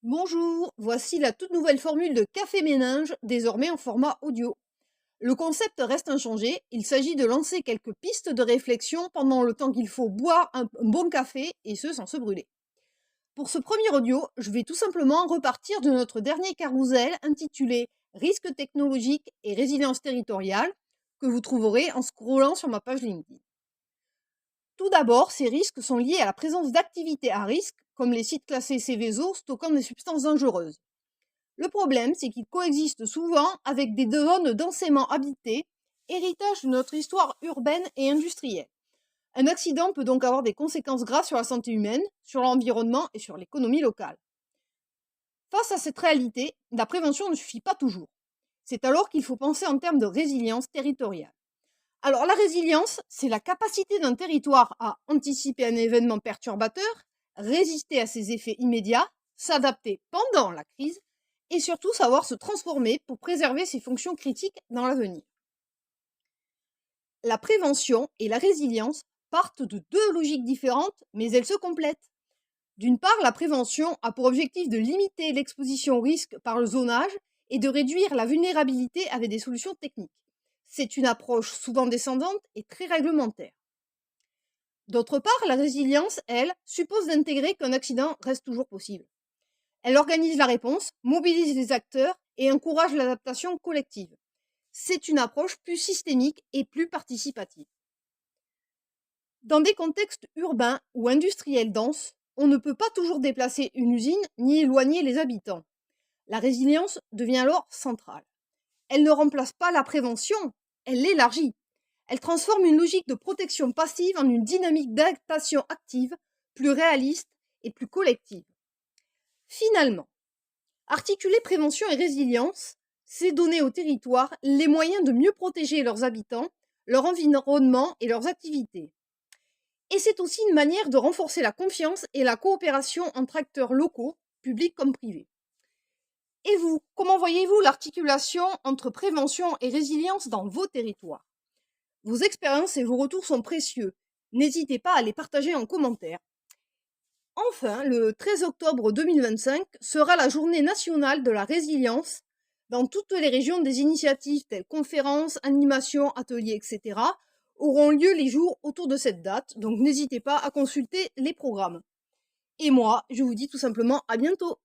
Bonjour, voici la toute nouvelle formule de café méninge, désormais en format audio. Le concept reste inchangé, il s'agit de lancer quelques pistes de réflexion pendant le temps qu'il faut boire un bon café, et ce sans se brûler. Pour ce premier audio, je vais tout simplement repartir de notre dernier carrousel intitulé Risques technologiques et résilience territoriale, que vous trouverez en scrollant sur ma page LinkedIn. Tout d'abord, ces risques sont liés à la présence d'activités à risque, comme les sites classés Céveso stockant des substances dangereuses. Le problème, c'est qu'ils coexistent souvent avec des zones densément habitées, héritage de notre histoire urbaine et industrielle. Un accident peut donc avoir des conséquences graves sur la santé humaine, sur l'environnement et sur l'économie locale. Face à cette réalité, la prévention ne suffit pas toujours. C'est alors qu'il faut penser en termes de résilience territoriale. Alors la résilience, c'est la capacité d'un territoire à anticiper un événement perturbateur, résister à ses effets immédiats, s'adapter pendant la crise et surtout savoir se transformer pour préserver ses fonctions critiques dans l'avenir. La prévention et la résilience partent de deux logiques différentes, mais elles se complètent. D'une part, la prévention a pour objectif de limiter l'exposition au risque par le zonage et de réduire la vulnérabilité avec des solutions techniques. C'est une approche souvent descendante et très réglementaire. D'autre part, la résilience, elle, suppose d'intégrer qu'un accident reste toujours possible. Elle organise la réponse, mobilise les acteurs et encourage l'adaptation collective. C'est une approche plus systémique et plus participative. Dans des contextes urbains ou industriels denses, on ne peut pas toujours déplacer une usine ni éloigner les habitants. La résilience devient alors centrale. Elle ne remplace pas la prévention, elle l'élargit. Elle transforme une logique de protection passive en une dynamique d'adaptation active, plus réaliste et plus collective. Finalement, articuler prévention et résilience, c'est donner aux territoires les moyens de mieux protéger leurs habitants, leur environnement et leurs activités. Et c'est aussi une manière de renforcer la confiance et la coopération entre acteurs locaux, publics comme privés. Et vous, comment voyez-vous l'articulation entre prévention et résilience dans vos territoires? Vos expériences et vos retours sont précieux. N'hésitez pas à les partager en commentaire. Enfin, le 13 octobre 2025 sera la journée nationale de la résilience. Dans toutes les régions, des initiatives telles conférences, animations, ateliers, etc. auront lieu les jours autour de cette date, donc n'hésitez pas à consulter les programmes. Et moi, je vous dis tout simplement à bientôt.